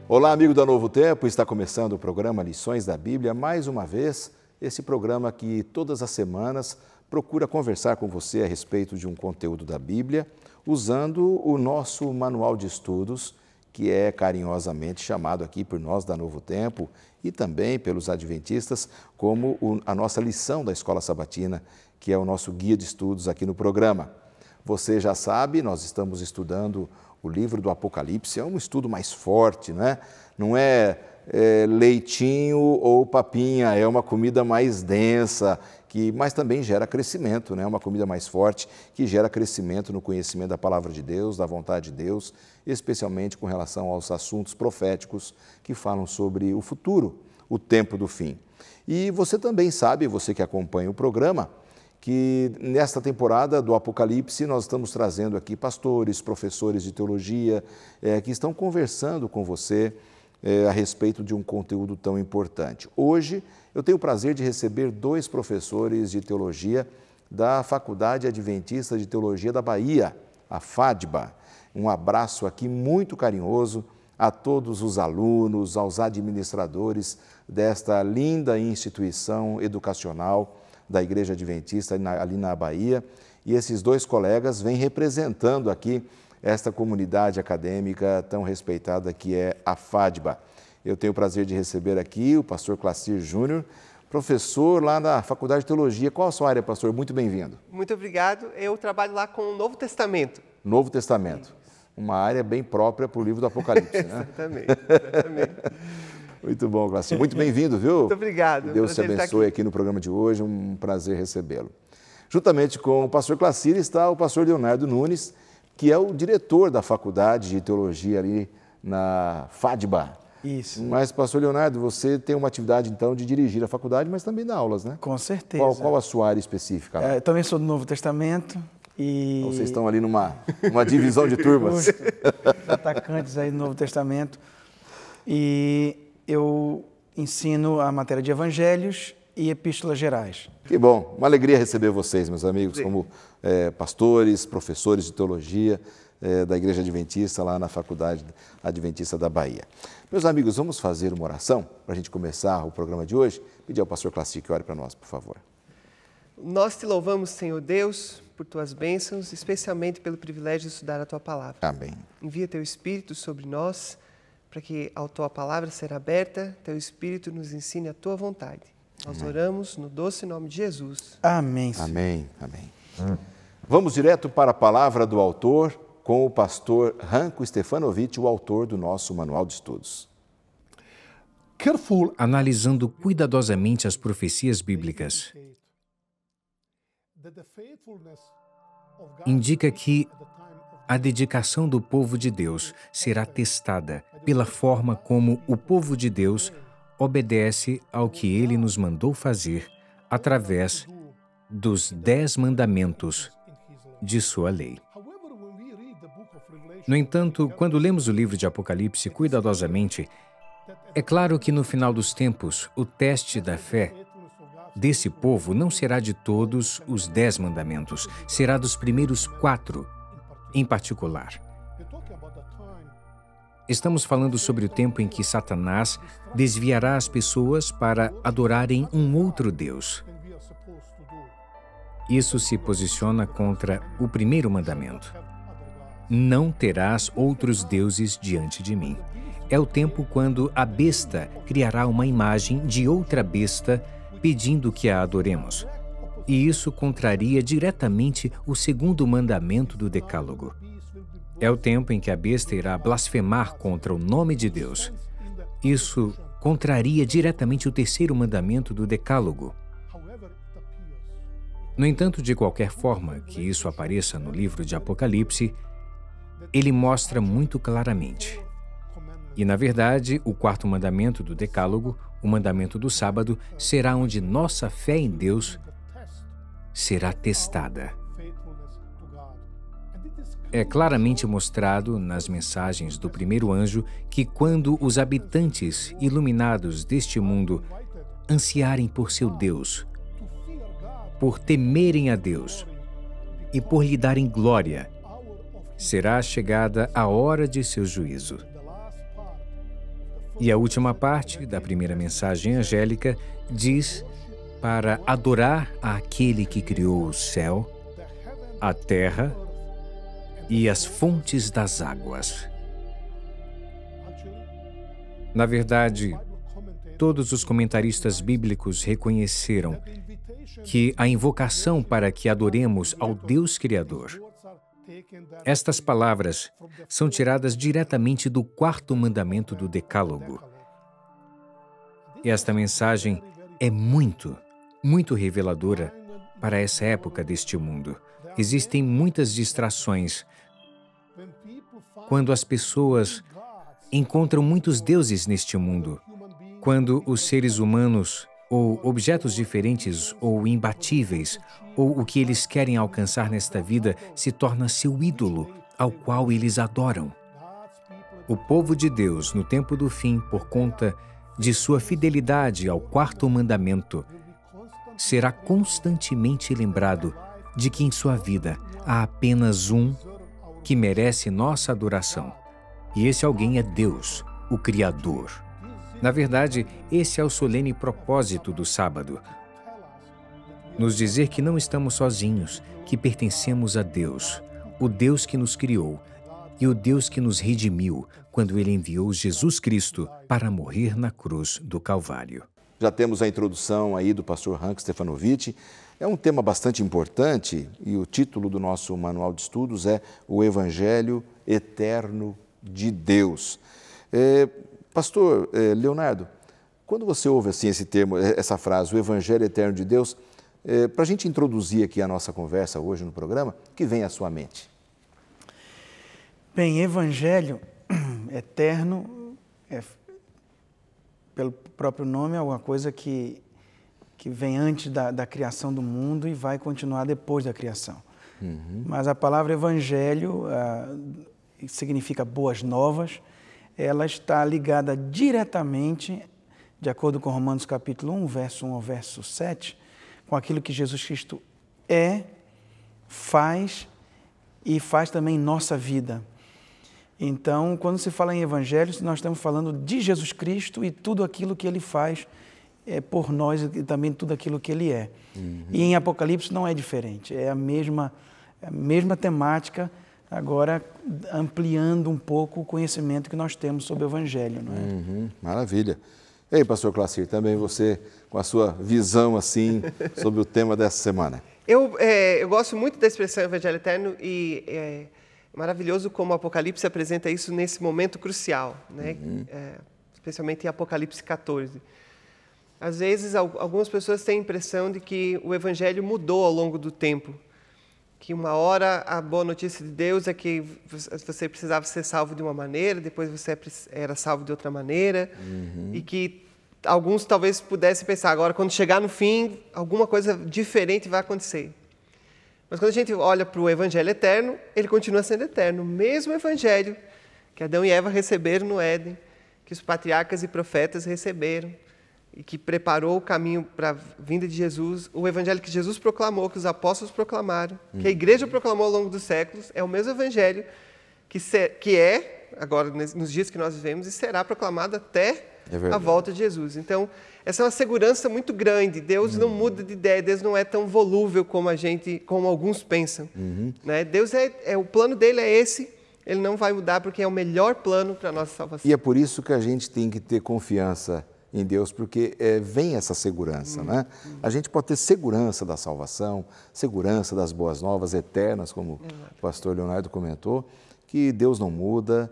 Olá, amigo da Novo Tempo, está começando o programa Lições da Bíblia, mais uma vez, esse programa que todas as semanas procura conversar com você a respeito de um conteúdo da Bíblia, usando o nosso manual de estudos, que é carinhosamente chamado aqui por nós da Novo Tempo e também pelos adventistas como a nossa lição da Escola Sabatina, que é o nosso guia de estudos aqui no programa. Você já sabe, nós estamos estudando o livro do Apocalipse, é um estudo mais forte, né? Não é leitinho ou papinha, é uma comida mais densa, mas também gera crescimento, né? Uma comida mais forte que gera crescimento no conhecimento da palavra de Deus, da vontade de Deus, especialmente com relação aos assuntos proféticos que falam sobre o futuro, o tempo do fim. E você também sabe, você que acompanha o programa, que nesta temporada do Apocalipse nós estamos trazendo aqui pastores, professores de teologia, que estão conversando com você a respeito de um conteúdo tão importante. Hoje eu tenho o prazer de receber dois professores de teologia da Faculdade Adventista de Teologia da Bahia, a FADBA. Um abraço aqui muito carinhoso a todos os alunos, aos administradores desta linda instituição educacional da Igreja Adventista ali na Bahia, e esses dois colegas vêm representando aqui esta comunidade acadêmica tão respeitada que é a FADBA. Eu tenho o prazer de receber aqui o pastor Clacir Júnior, professor lá na Faculdade de Teologia. Qual a sua área, pastor? Muito bem-vindo. Muito obrigado. Eu trabalho lá com o Novo Testamento. Novo Testamento. Uma área bem própria para o livro do Apocalipse, né? Exatamente. Muito bom, Clacir. Muito bem-vindo, viu? Muito obrigado. Deus te abençoe aqui no programa de hoje, um prazer recebê-lo. Juntamente com o pastor Clacir está o pastor Leonardo Nunes, que é o diretor da Faculdade de Teologia ali na FADBA. Isso. Mas, pastor Leonardo, você tem uma atividade, então, de dirigir a faculdade, mas também dar aulas, né? Com certeza. Qual a sua área específica? Eu também sou do Novo Testamento e... Então, vocês estão ali numa divisão de turmas. Atacantes aí do Novo Testamento. E eu ensino a matéria de evangelhos e epístolas gerais. Que bom, uma alegria receber vocês, meus amigos, como pastores, professores de teologia da Igreja Adventista, lá na Faculdade Adventista da Bahia. Meus amigos, vamos fazer uma oração para a gente começar o programa de hoje? Pedir ao pastor Clacir que ore para nós, por favor. Nós te louvamos, Senhor Deus, por tuas bênçãos, especialmente pelo privilégio de estudar a tua palavra. Amém. Envia teu Espírito sobre nós, para que a tua palavra será aberta, teu Espírito nos ensine a tua vontade. Nós oramos no doce nome de Jesus. Amém. Senhor. Amém, amém. Vamos direto para a palavra do autor, com o pastor Ranko Stefanovic, o autor do nosso manual de estudos. Analisando cuidadosamente as profecias bíblicas, indica que a dedicação do povo de Deus será testada pela forma como o povo de Deus obedece ao que ele nos mandou fazer através dos 10 mandamentos de sua lei. No entanto, quando lemos o livro de Apocalipse cuidadosamente, é claro que no final dos tempos, o teste da fé desse povo não será de todos os 10 mandamentos, será dos primeiros 4 em particular. Estamos falando sobre o tempo em que Satanás desviará as pessoas para adorarem um outro Deus. Isso se posiciona contra o primeiro mandamento. Não terás outros deuses diante de mim. É o tempo quando a besta criará uma imagem de outra besta pedindo que a adoremos. E isso contraria diretamente o segundo mandamento do Decálogo. É o tempo em que a besta irá blasfemar contra o nome de Deus. Isso contraria diretamente o terceiro mandamento do Decálogo. No entanto, de qualquer forma que isso apareça no livro de Apocalipse, ele mostra muito claramente. E, na verdade, o quarto mandamento do Decálogo, o mandamento do sábado, será onde nossa fé em Deus será testada. É claramente mostrado nas mensagens do primeiro anjo que quando os habitantes iluminados deste mundo ansiarem por seu Deus, por temerem a Deus e por lhe darem glória, será chegada a hora de seu juízo. E a última parte da primeira mensagem angélica diz para adorar aquele que criou o céu, a terra e as fontes das águas. Na verdade, todos os comentaristas bíblicos reconheceram que a invocação para que adoremos ao Deus Criador. Estas palavras são tiradas diretamente do 4º mandamento do Decálogo. E esta mensagem é muito reveladora para essa época deste mundo. Existem muitas distrações. Quando as pessoas encontram muitos deuses neste mundo, quando os seres humanos ou objetos diferentes ou imbatíveis, ou o que eles querem alcançar nesta vida se torna seu ídolo, ao qual eles adoram. O povo de Deus, no tempo do fim, por conta de sua fidelidade ao 4º mandamento, será constantemente lembrado de que em sua vida há apenas um que merece nossa adoração. E esse alguém é Deus, o Criador. Na verdade, esse é o solene propósito do sábado. Nos dizer que não estamos sozinhos, que pertencemos a Deus, o Deus que nos criou e o Deus que nos redimiu quando Ele enviou Jesus Cristo para morrer na cruz do Calvário. Já temos a introdução aí do pastor Hank Stefanovic. É um tema bastante importante e o título do nosso manual de estudos é O Evangelho Eterno de Deus. Pastor Leonardo, quando você ouve assim esse termo, essa frase, o Evangelho Eterno de Deus, para a gente introduzir aqui a nossa conversa hoje no programa, o que vem à sua mente? Bem, Evangelho eterno, pelo próprio nome, é alguma coisa que vem antes da criação do mundo e vai continuar depois da criação. Mas a palavra Evangelho significa boas novas. Ela está ligada diretamente, de acordo com Romanos capítulo 1, verso 1 ao verso 7, com aquilo que Jesus Cristo faz e faz também em nossa vida. Então, quando se fala em Evangelho, nós estamos falando de Jesus Cristo e tudo aquilo que Ele faz por nós e também tudo aquilo que Ele é. E em Apocalipse não é diferente, é a mesma temática, agora ampliando um pouco o conhecimento que nós temos sobre o Evangelho. Não é? Maravilha. E aí, pastor Clacir, também você com a sua visão assim sobre o tema dessa semana. Eu gosto muito da expressão Evangelho Eterno e é maravilhoso como o Apocalipse apresenta isso nesse momento crucial, né? Especialmente em Apocalipse 14. Às vezes, algumas pessoas têm a impressão de que o Evangelho mudou ao longo do tempo. Que uma hora a boa notícia de Deus é que você precisava ser salvo de uma maneira, depois você era salvo de outra maneira, e que alguns talvez pudessem pensar, agora quando chegar no fim, alguma coisa diferente vai acontecer. Mas quando a gente olha para o Evangelho eterno, ele continua sendo eterno, o mesmo Evangelho que Adão e Eva receberam no Éden, que os patriarcas e profetas receberam, e que preparou o caminho para a vinda de Jesus, o Evangelho que Jesus proclamou, que os apóstolos proclamaram, que a igreja proclamou ao longo dos séculos, é o mesmo Evangelho que é, agora nos dias que nós vivemos, e será proclamado até a volta de Jesus. Então, essa é uma segurança muito grande. Deus não muda de ideia, Deus não é tão volúvel como alguns pensam. Né? Deus o plano dele é esse, ele não vai mudar porque é o melhor plano para a nossa salvação. E é por isso que a gente tem que ter confiança em Deus, porque vem essa segurança, né? A gente pode ter segurança da salvação, segurança das boas novas eternas, como o pastor Leonardo comentou, que Deus não muda,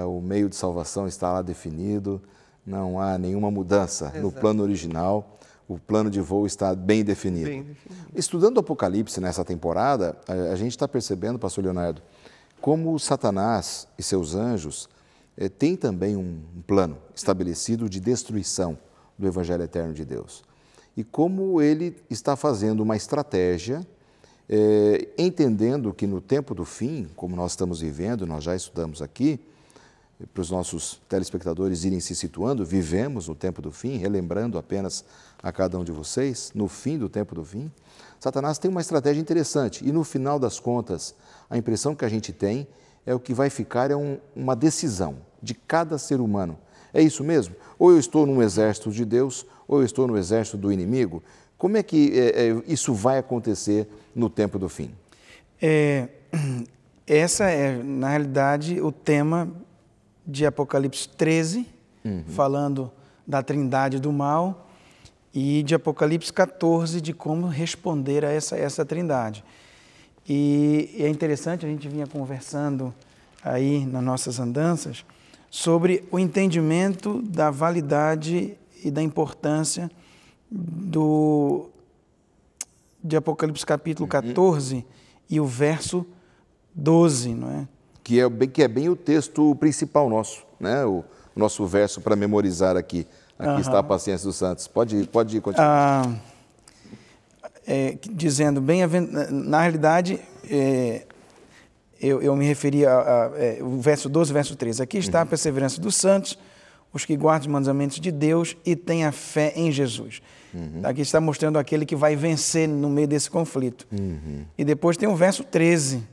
o meio de salvação está lá definido, não há nenhuma mudança no plano original, o plano de voo está bem definido. Estudando o Apocalipse nessa temporada, a gente está percebendo, pastor Leonardo, como Satanás e seus anjos tem também um plano estabelecido de destruição do Evangelho Eterno de Deus. E como ele está fazendo uma estratégia, entendendo que no tempo do fim, como nós estamos vivendo, nós já estudamos aqui, para os nossos telespectadores irem se situando, vivemos no tempo do fim, relembrando apenas a cada um de vocês, no fim do tempo do fim, Satanás tem uma estratégia interessante e no final das contas, a impressão que a gente tem é o que vai ficar uma decisão de cada ser humano É isso mesmo? Ou eu estou num exército de Deus, ou eu estou no exército do inimigo? Como é que isso vai acontecer no tempo do fim? Essa é, na realidade, o tema de Apocalipse 13, falando da trindade do mal, e de Apocalipse 14, de como responder a essa trindade. E é interessante, a gente vinha conversando aí nas nossas andanças sobre o entendimento da validade e da importância de Apocalipse capítulo 14 e o verso 12, não é? Que é bem o texto principal nosso, né? O nosso verso para memorizar aqui. Aqui está a paciência dos santos. Pode continuar. Dizendo, na realidade, eu me referi ao verso 12, verso 13. Aqui está a perseverança dos santos, os que guardam os mandamentos de Deus e têm a fé em Jesus. Aqui está mostrando aquele que vai vencer no meio desse conflito. E depois tem o verso 13,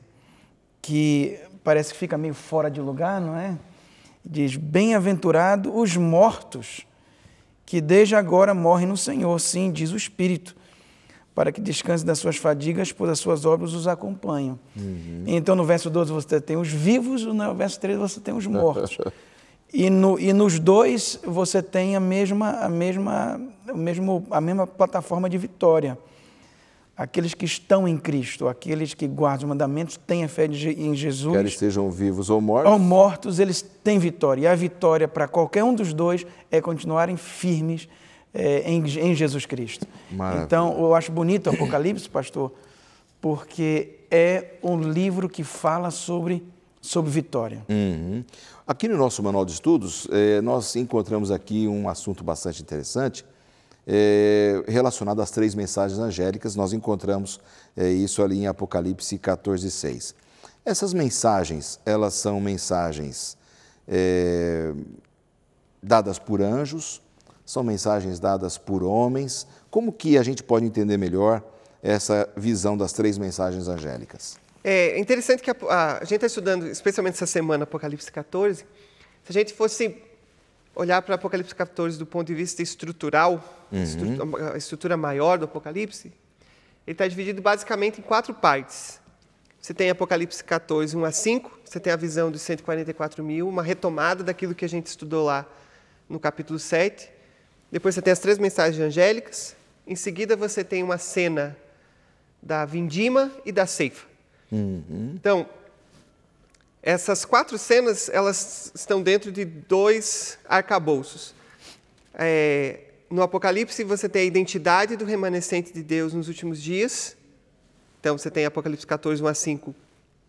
que parece que fica meio fora de lugar, não é? Diz, bem-aventurado os mortos, que desde agora morrem no Senhor, sim, diz o Espírito, para que descanse das suas fadigas, pois as suas obras os acompanham. Então, no verso 12 você tem os vivos, no verso 13 você tem os mortos. E nos dois você tem a mesma plataforma de vitória. Aqueles que estão em Cristo, aqueles que guardam os mandamentos, têm a fé em Jesus. Quer eles sejam vivos ou mortos. Ou mortos, eles têm vitória. E a vitória para qualquer um dos dois é continuarem firmes em Jesus Cristo. Maravilha. Então, eu acho bonito o Apocalipse, pastor, porque é um livro que fala sobre vitória. Aqui no nosso manual de estudos, nós encontramos aqui um assunto bastante interessante, relacionado às 3 mensagens angélicas. Nós encontramos isso ali em Apocalipse 14, 6. Essas mensagens, elas são mensagens dadas por anjos, são mensagens dadas por homens. Como que a gente pode entender melhor essa visão das 3 mensagens angélicas? É interessante que a gente está estudando, especialmente essa semana, Apocalipse 14. Se a gente fosse olhar para Apocalipse 14 do ponto de vista estrutural, a estrutura maior do Apocalipse, ele está dividido basicamente em 4 partes. Você tem Apocalipse 14, 1 a 5, você tem a visão dos 144 mil, uma retomada daquilo que a gente estudou lá no capítulo 7. Depois você tem as 3 mensagens angélicas. Em seguida você tem uma cena da vindima e da ceifa. Então, essas 4 cenas, elas estão dentro de 2 arcabouços. No Apocalipse, você tem a identidade do remanescente de Deus nos últimos dias. Então, você tem Apocalipse 14, 1 a 5,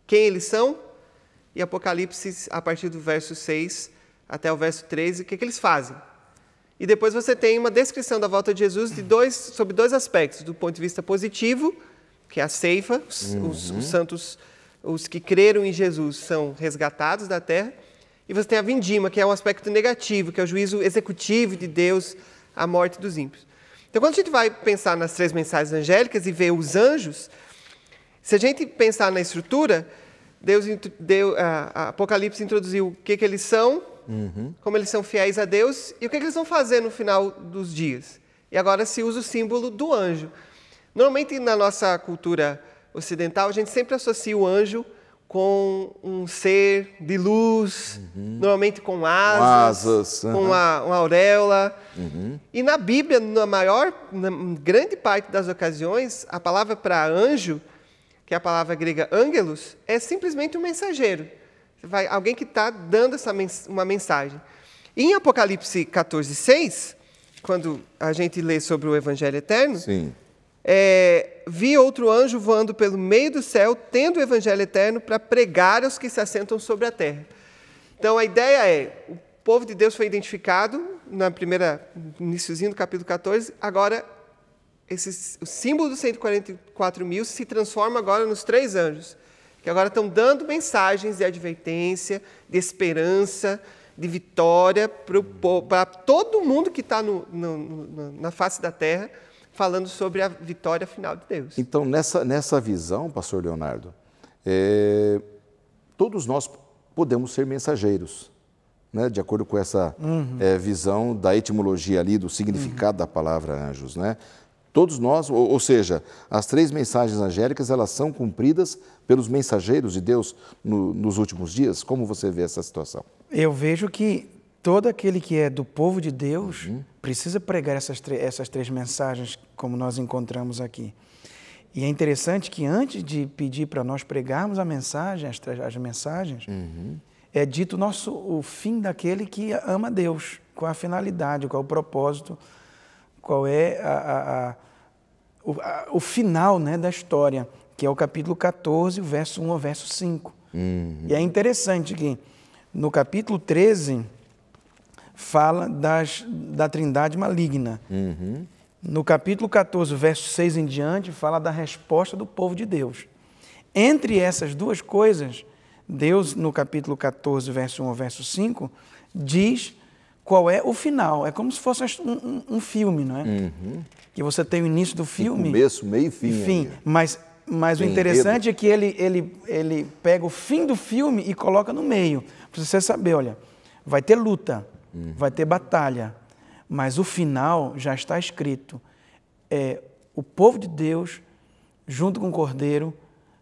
quem eles são. E Apocalipse, a partir do verso 6 até o verso 13, o que eles fazem. E depois você tem uma descrição da volta de Jesus sobre 2 aspectos. Do ponto de vista positivo, que é a ceifa, os santos, os que creram em Jesus, são resgatados da terra. E você tem a vindima, que é um aspecto negativo, que é o juízo executivo de Deus, a morte dos ímpios. Então, quando a gente vai pensar nas 3 mensagens angélicas e ver os anjos, se a gente pensar na estrutura, a Apocalipse introduziu o que eles são, como eles são fiéis a Deus e o que eles vão fazer no final dos dias. E agora se usa o símbolo do anjo. Normalmente, na nossa cultura ocidental, a gente sempre associa o anjo com um ser de luz, normalmente com asas, com uma auréola. E na Bíblia, na grande parte das ocasiões, a palavra para anjo, que é a palavra grega angelos, é simplesmente um mensageiro. Alguém que está dando uma mensagem. E em Apocalipse 14, 6, quando a gente lê sobre o Evangelho Eterno, Sim. Vi outro anjo voando pelo meio do céu, tendo o Evangelho Eterno para pregar aos que se assentam sobre a terra. Então, a ideia é, o povo de Deus foi identificado no iniciozinho do capítulo 14, agora o símbolo dos 144 mil se transforma agora nos 3 anjos, que agora estão dando mensagens de advertência, de esperança, de vitória para todo mundo que está na face da terra, falando sobre a vitória final de Deus. Então, nessa visão, pastor Leonardo, todos nós podemos ser mensageiros. né, de acordo com essa visão da etimologia ali, do significado da palavra anjos, né? Todos nós, ou seja, as 3 mensagens angélicas, elas são cumpridas pelos mensageiros de Deus nos últimos dias? Como você vê essa situação? Eu vejo que todo aquele que é do povo de Deus precisa pregar essas 3 mensagens, como nós encontramos aqui. E é interessante que antes de pedir para nós pregarmos a mensagem, as mensagens, é dito o fim daquele que ama Deus, qual a finalidade, qual o propósito, qual é o final, né, da história, que é o capítulo 14, o verso 1 ao verso 5. E é interessante que no capítulo 13 fala da trindade maligna. No capítulo 14, verso 6 em diante, fala da resposta do povo de Deus. Entre essas duas coisas, Deus, no capítulo 14, verso 1 ao verso 5, diz qual é o final. É como se fosse um filme, não é? Que você tem o início do filme. Começo, meio e fim. Enfim, mas o interessante é que ele pega o fim do filme e coloca no meio. Para você saber, olha, vai ter luta, vai ter batalha, mas o final já está escrito. É o povo de Deus, junto com o Cordeiro,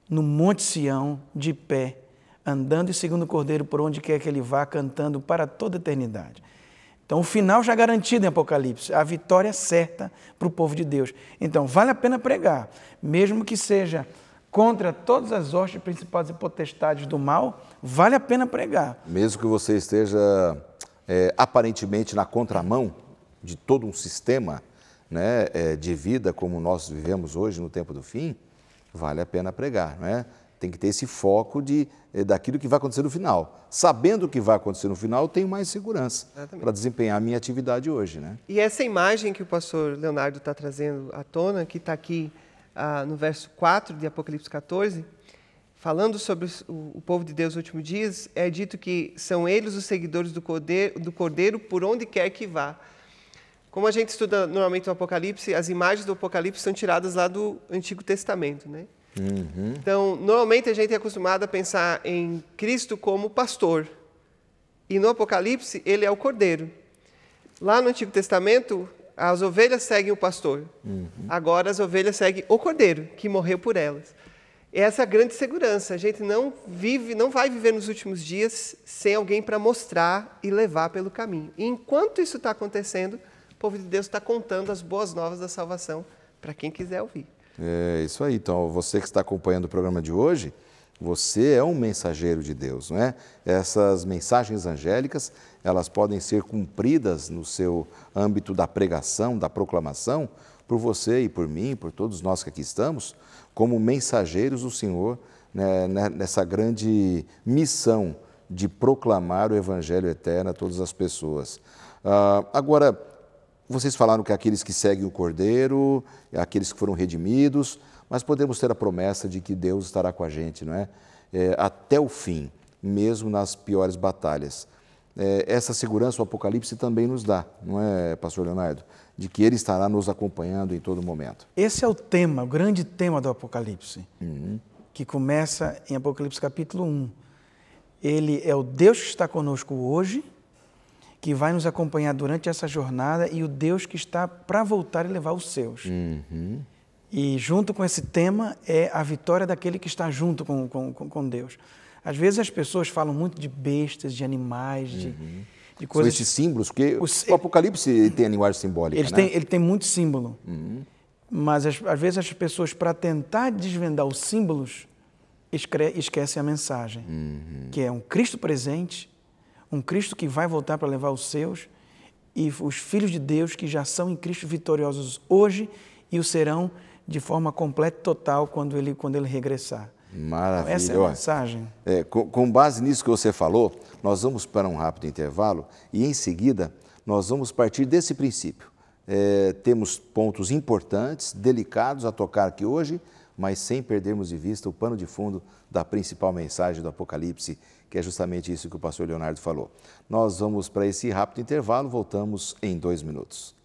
no Monte Sião, de pé, andando e seguindo o Cordeiro por onde quer que ele vá, cantando para toda a eternidade. Então, o final já garantido em Apocalipse, a vitória certa para o povo de Deus. Então, vale a pena pregar, mesmo que seja contra todas as hostes principais e potestades do mal, vale a pena pregar. Mesmo que você esteja aparentemente na contramão de todo um sistema, né, de vida como nós vivemos hoje no tempo do fim, vale a pena pregar, não é? Tem que ter esse foco daquilo que vai acontecer no final. Sabendo o que vai acontecer no final, eu tenho mais segurança para desempenhar a minha atividade hoje, né? E essa imagem que o pastor Leonardo está trazendo à tona, que está aqui no verso 4 de Apocalipse 14, falando sobre o povo de Deus nos últimos dias, é dito que são eles os seguidores do Cordeiro por onde quer que vá. Como a gente estuda normalmente o Apocalipse, as imagens do Apocalipse são tiradas lá do Antigo Testamento, né? Então, normalmente a gente é acostumado a pensar em Cristo como pastor. E no Apocalipse, ele é o Cordeiro. Lá no Antigo Testamento, as ovelhas seguem o pastor. Agora as ovelhas seguem o Cordeiro, que morreu por elas. Essa é a grande segurança. A gente não vai viver nos últimos dias sem alguém para mostrar e levar pelo caminho. E enquanto isso está acontecendo, o povo de Deus está contando as boas novas da salvação para quem quiser ouvir. É isso aí. Então, você que está acompanhando o programa de hoje, você é um mensageiro de Deus, não é? Essas mensagens angélicas, elas podem ser cumpridas no seu âmbito da pregação, da proclamação, por você e por mim, por todos nós que aqui estamos, como mensageiros do Senhor, né, nessa grande missão de proclamar o Evangelho eterno a todas as pessoas. Agora, vocês falaram que aqueles que seguem o Cordeiro, aqueles que foram redimidos, mas podemos ter a promessa de que Deus estará com a gente, não é? Até o fim, mesmo nas piores batalhas. Essa segurança o Apocalipse também nos dá, não é, pastor Leonardo? De que Ele estará nos acompanhando em todo momento. Esse é o tema, o grande tema do Apocalipse, que começa em Apocalipse capítulo 1. Ele é o Deus que está conosco hoje, que vai nos acompanhar durante essa jornada e o Deus que está para voltar e levar os seus. E junto com esse tema é a vitória daquele que está junto com Deus. Às vezes as pessoas falam muito de bestas, de animais, de coisas... São esses símbolos, porque o Apocalipse tem a linguagem simbólica, né? Ele tem muito símbolo. Mas às vezes as pessoas, para tentar desvendar os símbolos, esquecem a mensagem, que é um Cristo presente, um Cristo que vai voltar para levar os seus, e os filhos de Deus que já são em Cristo vitoriosos hoje e o serão de forma completa e total quando ele regressar. Maravilha. Então, essa é a mensagem. Com base nisso que você falou, nós vamos para um rápido intervalo e, em seguida, nós vamos partir desse princípio. Temos pontos importantes, delicados a tocar aqui hoje, mas sem perdermos de vista o pano de fundo da principal mensagem do Apocalipse, que é justamente isso que o pastor Leonardo falou. Nós vamos para esse rápido intervalo, voltamos em 2 minutos.